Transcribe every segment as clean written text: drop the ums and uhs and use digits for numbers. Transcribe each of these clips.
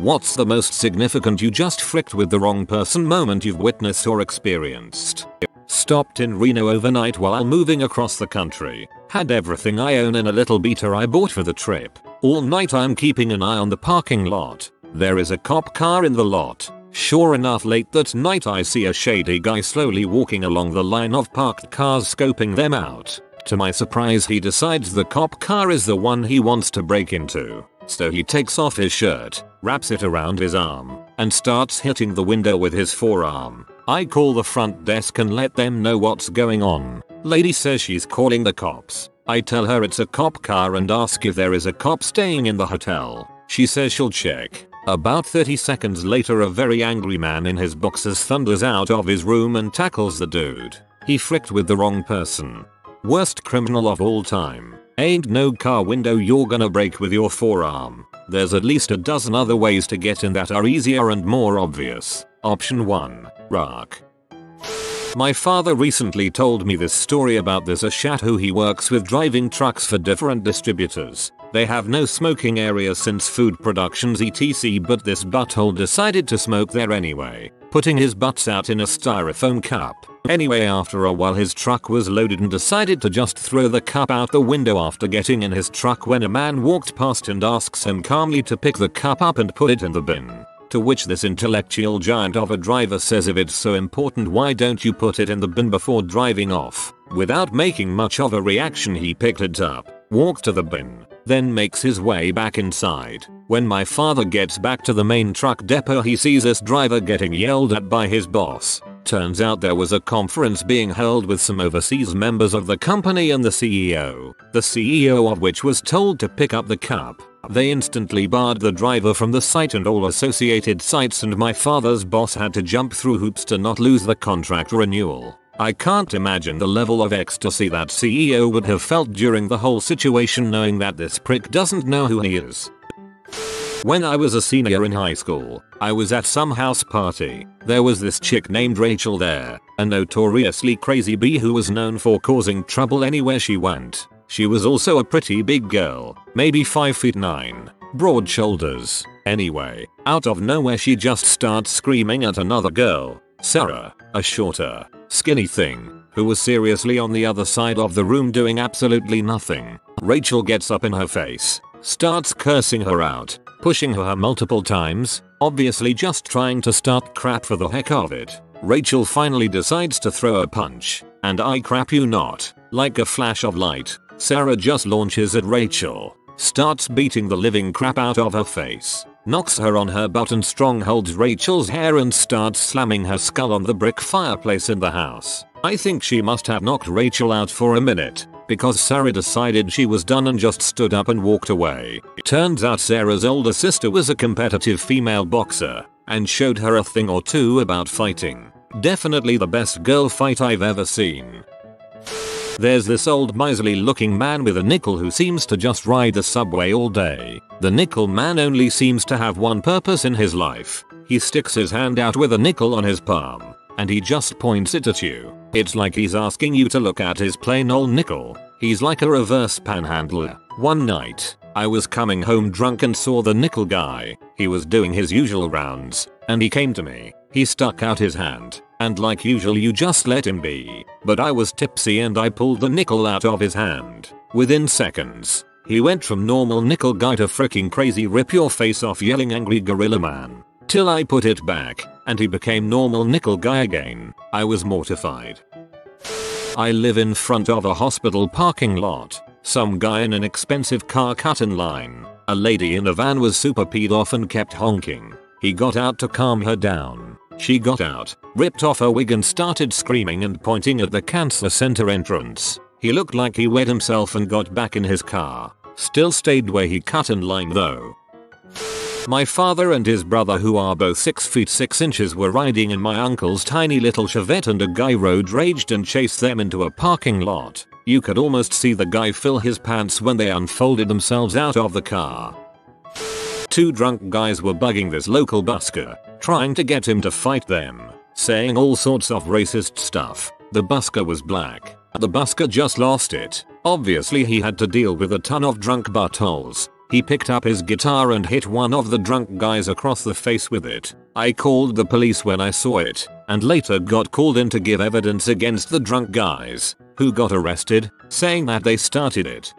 What's the most significant you just fricked with the wrong person moment you've witnessed or experienced? Stopped in Reno overnight while moving across the country. Had everything I own in a little beater I bought for the trip. All night I'm keeping an eye on the parking lot. There is a cop car in the lot. Sure enough, late that night I see a shady guy slowly walking along the line of parked cars, scoping them out. To my surprise, he decides the cop car is the one he wants to break into. So he takes off his shirt, wraps it around his arm, and starts hitting the window with his forearm. I call the front desk and let them know what's going on. Lady says she's calling the cops. I tell her it's a cop car and ask if there is a cop staying in the hotel. She says she'll check. About 30 seconds later, a very angry man in his boxers thunders out of his room and tackles the dude. He fricked with the wrong person. Worst criminal of all time. Ain't no car window you're gonna break with your forearm. There's at least a dozen other ways to get in that are easier and more obvious. Option 1. Rock. My father recently told me this story about this Ashat who he works with driving trucks for different distributors. They have no smoking area since food productions etc, but this butthole decided to smoke there anyway, putting his butts out in a styrofoam cup. Anyway, after a while his truck was loaded and decided to just throw the cup out the window after getting in his truck when a man walked past and asks him calmly to pick the cup up and put it in the bin. To which this intellectual giant of a driver says, if it's so important why don't you put it in the bin before driving off? Without making much of a reaction he picked it up, walked to the bin, then makes his way back inside. When my father gets back to the main truck depot he sees this driver getting yelled at by his boss. Turns out there was a conference being held with some overseas members of the company and the CEO of which was told to pick up the cup. They instantly barred the driver from the site and all associated sites, and my father's boss had to jump through hoops to not lose the contract renewal. I can't imagine the level of ecstasy that CEO would have felt during the whole situation knowing that this prick doesn't know who he is. When I was a senior in high school, I was at some house party. There was this chick named Rachel there, a notoriously crazy bee who was known for causing trouble anywhere she went. She was also a pretty big girl, maybe 5'9", broad shoulders. Anyway, out of nowhere she just starts screaming at another girl, Sarah, a shorter, skinny thing, who was seriously on the other side of the room doing absolutely nothing. Rachel gets up in her face, starts cursing her out, pushing her multiple times, obviously just trying to start crap for the heck of it. Rachel finally decides to throw a punch, and I crap you not, like a flash of light, Sarah just launches at Rachel, starts beating the living crap out of her face, knocks her on her butt and strongholds Rachel's hair and starts slamming her skull on the brick fireplace in the house. I think she must have knocked Rachel out for a minute, because Sarah decided she was done and just stood up and walked away. Turns out Sarah's older sister was a competitive female boxer, and showed her a thing or two about fighting. Definitely the best girl fight I've ever seen. There's this old miserly looking man with a nickel who seems to just ride the subway all day. The nickel man only seems to have one purpose in his life. He sticks his hand out with a nickel on his palm, and he just points it at you. It's like he's asking you to look at his plain old nickel. He's like a reverse panhandler. One night, I was coming home drunk and saw the nickel guy. He was doing his usual rounds, and he came to me. He stuck out his hand, and like usual you just let him be. But I was tipsy and I pulled the nickel out of his hand. Within seconds, he went from normal nickel guy to freaking crazy rip your face off yelling angry gorilla man. Till I put it back, and he became normal nickel guy again. I was mortified. I live in front of a hospital parking lot. Some guy in an expensive car cut in line. A lady in a van was super peed off and kept honking. He got out to calm her down. She got out, ripped off her wig and started screaming and pointing at the cancer center entrance. He looked like he wet himself and got back in his car. Still stayed where he cut in line though. My father and his brother, who are both 6 feet 6 inches, were riding in my uncle's tiny little Chevette and a guy road raged and chased them into a parking lot. You could almost see the guy fill his pants when they unfolded themselves out of the car. 2 drunk guys were bugging this local busker, trying to get him to fight them, saying all sorts of racist stuff. The busker was black. The busker just lost it. Obviously he had to deal with a ton of drunk buttholes, He picked up his guitar and hit one of the drunk guys across the face with it. I called the police when I saw it, and later got called in to give evidence against the drunk guys, who got arrested, saying that they started it.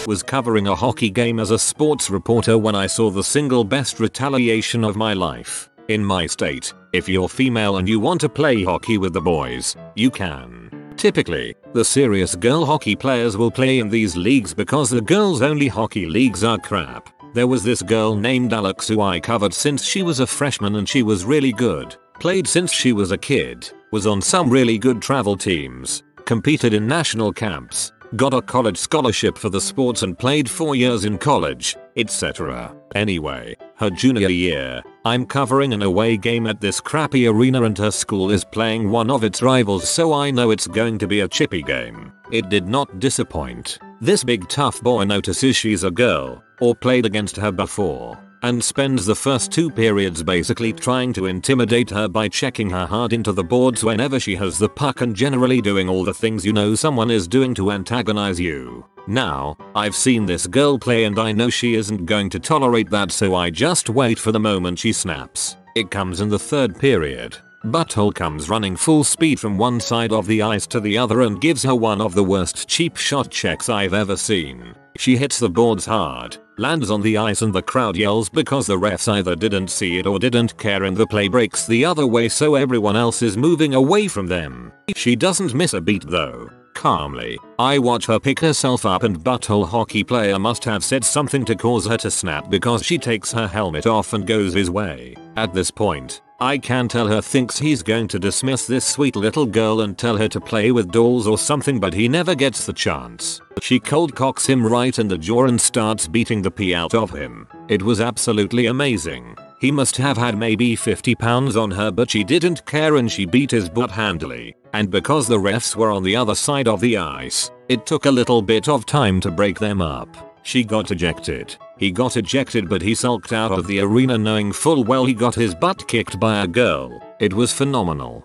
Was covering a hockey game as a sports reporter when I saw the single best retaliation of my life. In my state, if you're female and you want to play hockey with the boys, you can. Typically, the serious girl hockey players will play in these leagues because the girls only hockey leagues are crap. There was this girl named Alex who I covered since she was a freshman and she was really good. Played since she was a kid, was on some really good travel teams, competed in national camps, got a college scholarship for the sports and played 4 years in college, etc. Anyway, her junior year, I'm covering an away game at this crappy arena and her school is playing one of its rivals, so I know it's going to be a chippy game. It did not disappoint. This big tough boy notices she's a girl, or played against her before, and spends the first 2 periods basically trying to intimidate her by checking her hard into the boards whenever she has the puck and generally doing all the things you know someone is doing to antagonize you. Now, I've seen this girl play and I know she isn't going to tolerate that, so I just wait for the moment she snaps. It comes in the 3rd period. Butthole comes running full speed from one side of the ice to the other and gives her one of the worst cheap shot checks I've ever seen. She hits the boards hard, lands on the ice and the crowd yells because the refs either didn't see it or didn't care and the play breaks the other way so everyone else is moving away from them. She doesn't miss a beat though. Calmly, I watch her pick herself up and butthole hockey player must have said something to cause her to snap because she takes her helmet off and goes his way. At this point, I can tell her thinks he's going to dismiss this sweet little girl and tell her to play with dolls or something, but he never gets the chance. She cold cocks him right in the jaw and starts beating the pee out of him. It was absolutely amazing. He must have had maybe 50 pounds on her, but she didn't care and she beat his butt handily. And because the refs were on the other side of the ice, it took a little bit of time to break them up. She got ejected. He got ejected, but he sulked out of the arena knowing full well he got his butt kicked by a girl. It was phenomenal.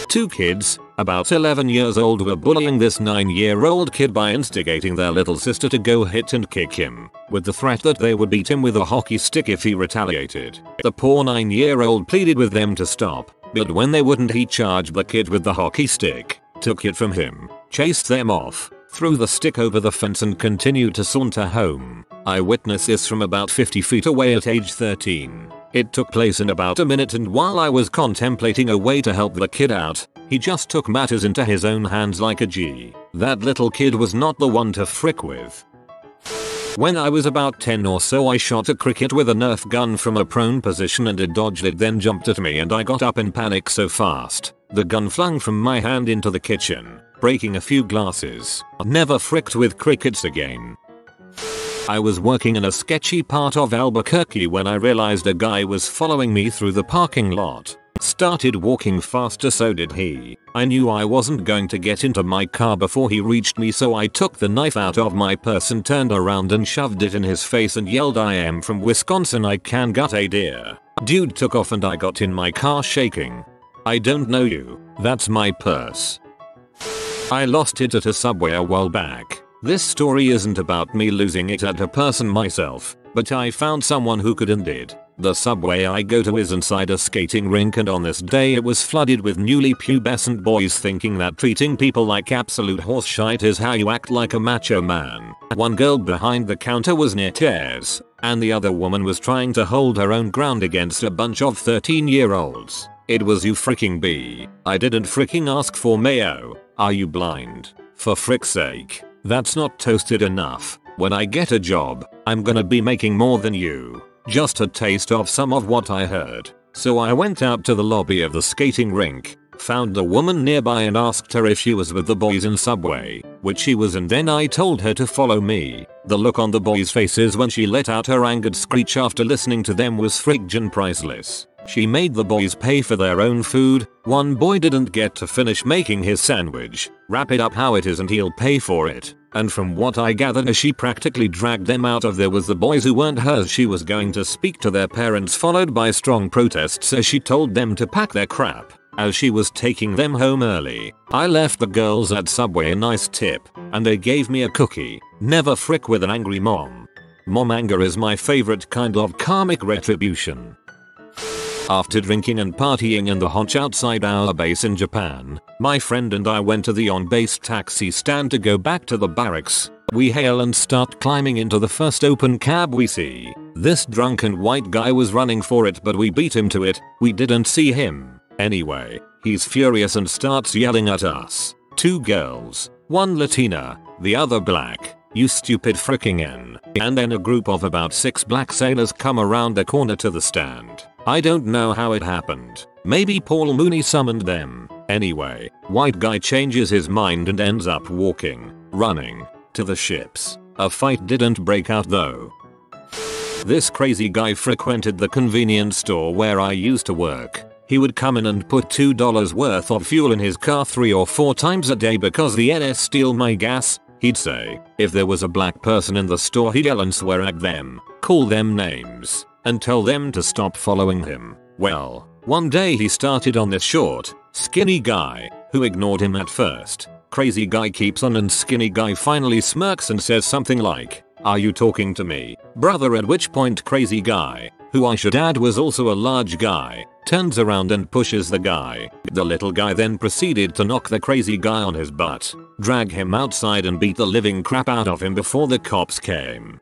2 kids, about 11 years old, were bullying this 9-year-old kid by instigating their little sister to go hit and kick him, with the threat that they would beat him with a hockey stick if he retaliated. The poor 9-year-old pleaded with them to stop, but when they wouldn't, he charged the kid with the hockey stick, took it from him, chased them off, threw the stick over the fence and continued to saunter home. I witnessed this from about 50 feet away at age 13. It took place in about a minute, and while I was contemplating a way to help the kid out, he just took matters into his own hands like a G. That little kid was not the one to frick with. When I was about 10 or so, I shot a cricket with a Nerf gun from a prone position and it dodged it, then jumped at me, and I got up in panic so fast. The gun flung from my hand into the kitchen, breaking a few glasses. Never fricked with crickets again. I was working in a sketchy part of Albuquerque when I realized a guy was following me through the parking lot. Started walking faster, so did he. I knew I wasn't going to get into my car before he reached me, so I took the knife out of my purse and turned around and shoved it in his face and yelled, "I am from Wisconsin, I can gut a deer." Dude took off and I got in my car shaking. "I don't know you, that's my purse." I lost it at a Subway a while back. This story isn't about me losing it at a person myself, but I found someone who could and did. The Subway I go to is inside a skating rink, and on this day it was flooded with newly pubescent boys thinking that treating people like absolute horseshit is how you act like a macho man. One girl behind the counter was near tears, and the other woman was trying to hold her own ground against a bunch of 13-year-olds. It was you freaking B. I didn't freaking ask for mayo. Are you blind? For frick's sake. That's not toasted enough. When I get a job, I'm gonna be making more than you. Just a taste of some of what I heard. So I went out to the lobby of the skating rink, found a woman nearby and asked her if she was with the boys in Subway, which she was, and then I told her to follow me. The look on the boys' faces when she let out her angered screech after listening to them was friggin' priceless. She made the boys pay for their own food. One boy didn't get to finish making his sandwich. Wrap it up how it is and he'll pay for it. And from what I gathered, as she practically dragged them out of there with the boys who weren't hers, she was going to speak to their parents, followed by strong protests as she told them to pack their crap. As she was taking them home early, I left the girls at Subway a nice tip, and they gave me a cookie. Never frick with an angry mom. Mom anger is my favorite kind of karmic retribution. After drinking and partying in the hotch outside our base in Japan, my friend and I went to the on-base taxi stand to go back to the barracks. We hail and start climbing into the first open cab we see. This drunken white guy was running for it, but we beat him to it. We didn't see him. Anyway, he's furious and starts yelling at us. 2 girls, 1 Latina, the other black. You stupid fricking N. And then a group of about 6 black sailors come around the corner to the stand. I don't know how it happened. Maybe Paul Mooney summoned them. Anyway, white guy changes his mind and ends up running, to the ships. A fight didn't break out though. This crazy guy frequented the convenience store where I used to work. He would come in and put $2 worth of fuel in his car 3 or 4 times a day because the NS steal my gas. He'd say, if there was a black person in the store, he'd yell and swear at them, call them names, and tell them to stop following him. Well, one day he started on this short, skinny guy, who ignored him at first. Crazy guy keeps on and skinny guy finally smirks and says something like, "Are you talking to me, brother?" At which point crazy guy, who I should add was also a large guy, turns around and pushes the guy. The little guy then proceeded to knock the crazy guy on his butt, drag him outside and beat the living crap out of him before the cops came.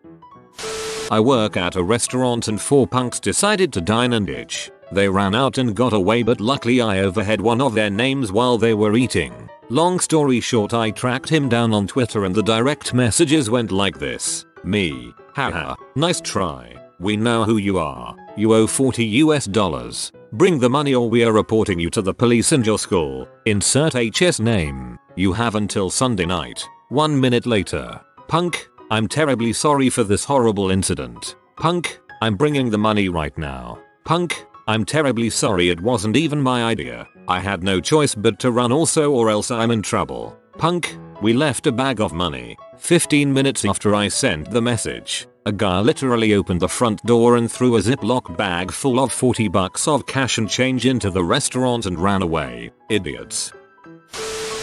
I work at a restaurant and 4 punks decided to dine and ditch. They ran out and got away, but luckily I overheard one of their names while they were eating. Long story short, I tracked him down on Twitter and the direct messages went like this. Me. Haha. Nice try. We know who you are. You owe $40. Bring the money or we are reporting you to the police and your school. Insert HS name. You have until Sunday night. 1 minute later. Punk. I'm terribly sorry for this horrible incident. Punk. I'm bringing the money right now. Punk. I'm terribly sorry, it wasn't even my idea. I had no choice but to run also or else I'm in trouble. Punk. We left a bag of money. 15 minutes after I sent the message, a guy literally opened the front door and threw a Ziploc bag full of $40 of cash and change into the restaurant and ran away. Idiots.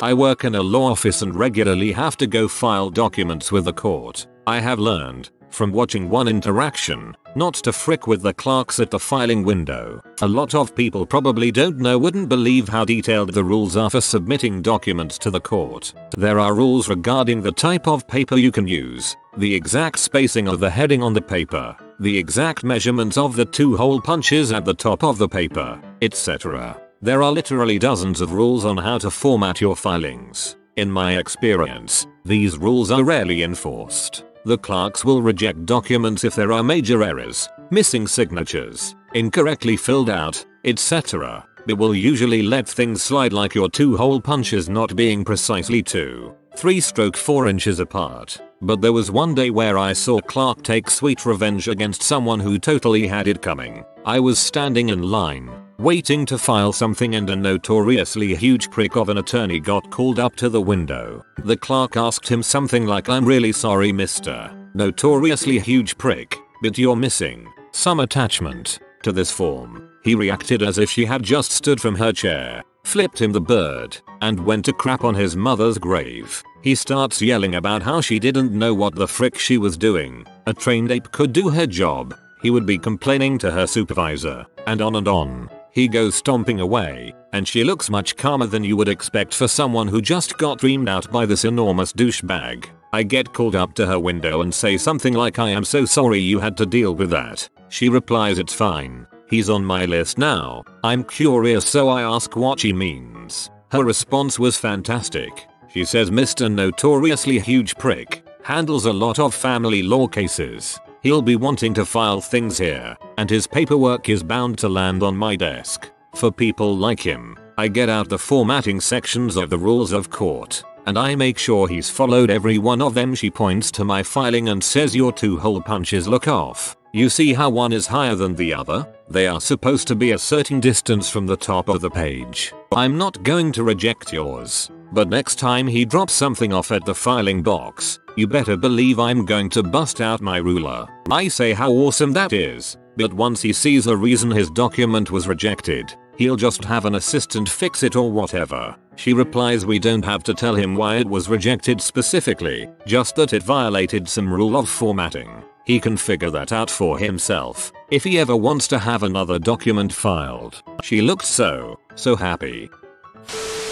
I work in a law office and regularly have to go file documents with the court. I have learned, from watching one interaction, not to frick with the clerks at the filing window. A lot of people probably wouldn't believe how detailed the rules are for submitting documents to the court. There are rules regarding the type of paper you can use, the exact spacing of the heading on the paper, the exact measurements of the 2 hole punches at the top of the paper, etc. There are literally dozens of rules on how to format your filings. In my experience, these rules are rarely enforced. The clerks will reject documents if there are major errors, missing signatures, incorrectly filled out, etc. They will usually let things slide like your 2 hole punches not being precisely 3/4 inches apart. But there was one day where I saw clerk take sweet revenge against someone who totally had it coming. I was standing in line, waiting to file something, and a notoriously huge prick of an attorney got called up to the window. The clerk asked him something like, "I'm really sorry, Mr. Notoriously huge prick, but you're missing some attachment to this form." He reacted as if she had just stood from her chair, flipped him the bird, and went to crap on his mother's grave. He starts yelling about how she didn't know what the frick she was doing. A trained ape could do her job. He would be complaining to her supervisor, and on and on. He goes stomping away, and she looks much calmer than you would expect for someone who just got dreamed out by this enormous douchebag. I get called up to her window and say something like, "I am so sorry you had to deal with that." She replies, "It's fine. He's on my list now." I'm curious, so I ask what she means. Her response was fantastic. She says, "Mr. Notoriously Huge Prick handles a lot of family law cases. He'll be wanting to file things here, and his paperwork is bound to land on my desk. For people like him, I get out the formatting sections of the rules of court, and I make sure he's followed every one of them." She points to my filing and says, "Your 2 hole punches look off. You see how one is higher than the other? They are supposed to be a certain distance from the top of the page. I'm not going to reject yours, but next time he drops something off at the filing box, you better believe I'm going to bust out my ruler." I say how awesome that is, but once he sees a reason his document was rejected, he'll just have an assistant fix it or whatever. She replies we don't have to tell him why it was rejected specifically, just that it violated some rule of formatting. He can figure that out for himself if he ever wants to have another document filed. She looked so happy.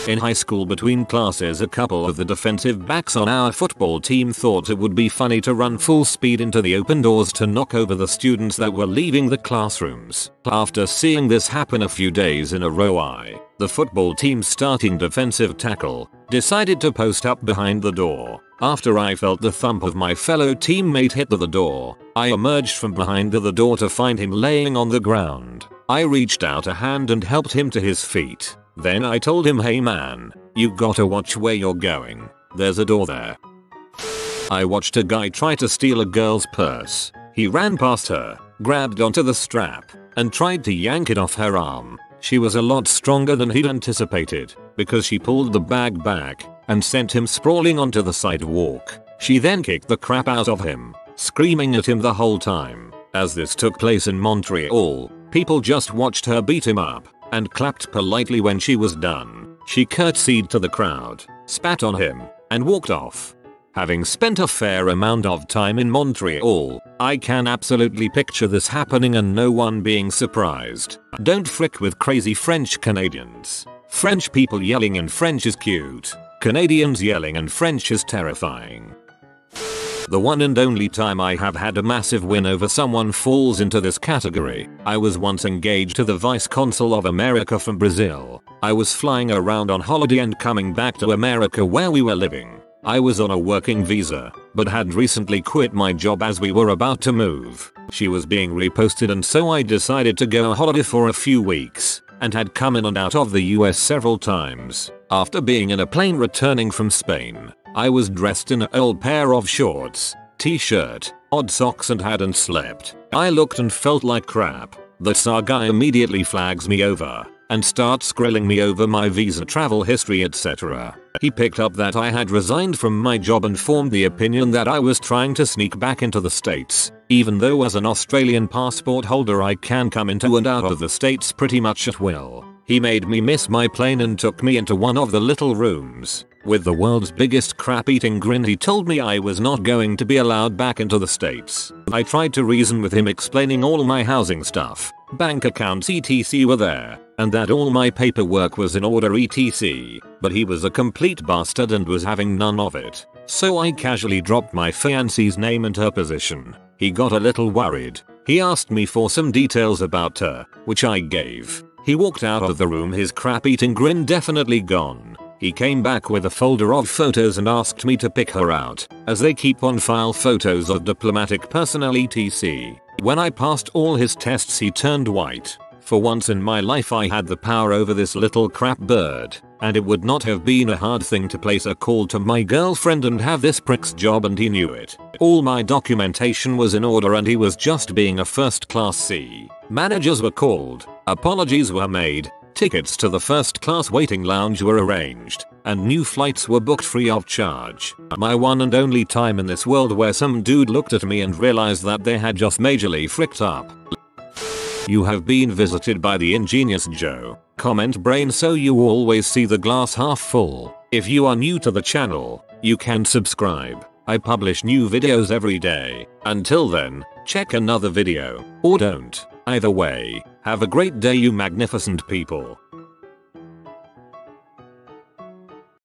In high school between classes, a couple of the defensive backs on our football team thought it would be funny to run full speed into the open doors to knock over the students that were leaving the classrooms. After seeing this happen a few days in a row, the football team's starting defensive tackle, decided to post up behind the door. After I felt the thump of my fellow teammate hit the door, I emerged from behind the door to find him laying on the ground. I reached out a hand and helped him to his feet. Then I told him, hey man, you gotta watch where you're going. There's a door there. I watched a guy try to steal a girl's purse. He ran past her, grabbed onto the strap, and tried to yank it off her arm. She was a lot stronger than he'd anticipated, because she pulled the bag back and sent him sprawling onto the sidewalk. She then kicked the crap out of him, screaming at him the whole time. As this took place in Montreal, people just watched her beat him up and clapped politely when she was done. She curtsied to the crowd, spat on him, and walked off. Having spent a fair amount of time in Montreal, I can absolutely picture this happening and no one being surprised. Don't frick with crazy French Canadians. French people yelling in French is cute. Canadians yelling in French is terrifying. The one and only time I have had a massive win over someone falls into this category. I was once engaged to the Vice Consul of America from Brazil. I was flying around on holiday and coming back to America where we were living. I was on a working visa, but had recently quit my job as we were about to move. She was being reposted and so I decided to go on holiday for a few weeks, and had come in and out of the US several times. After being in a plane returning from Spain, I was dressed in an old pair of shorts, t-shirt, odd socks and hadn't slept. I looked and felt like crap. The SAR guy immediately flags me over and starts grilling me over my visa, travel history, etc. He picked up that I had resigned from my job and formed the opinion that I was trying to sneak back into the States, even though as an Australian passport holder I can come into and out of the States pretty much at will. He made me miss my plane and took me into one of the little rooms. With the world's biggest crap-eating grin, he told me I was not going to be allowed back into the States. I tried to reason with him, explaining all my housing stuff, bank accounts etc were there, and that all my paperwork was in order etc, but he was a complete bastard and was having none of it. So I casually dropped my fiancee's name and her position. He got a little worried. He asked me for some details about her, which I gave. He walked out of the room, his crap-eating grin definitely gone. He came back with a folder of photos and asked me to pick her out, as they keep on file photos of diplomatic personnel etc. When I passed all his tests he turned white. For once in my life I had the power over this little crap bird, and it would not have been a hard thing to place a call to my girlfriend and have this prick's job, and he knew it. All my documentation was in order and he was just being a first class C. Managers were called, apologies were made, tickets to the first class waiting lounge were arranged, and new flights were booked free of charge. My one and only time in this world where some dude looked at me and realized that they had just majorly fricked up. You have been visited by the ingenious Joe. Comment brain so you always see the glass half full. If you are new to the channel, you can subscribe. I publish new videos every day. Until then, check another video, or don't. Either way, have a great day you magnificent people.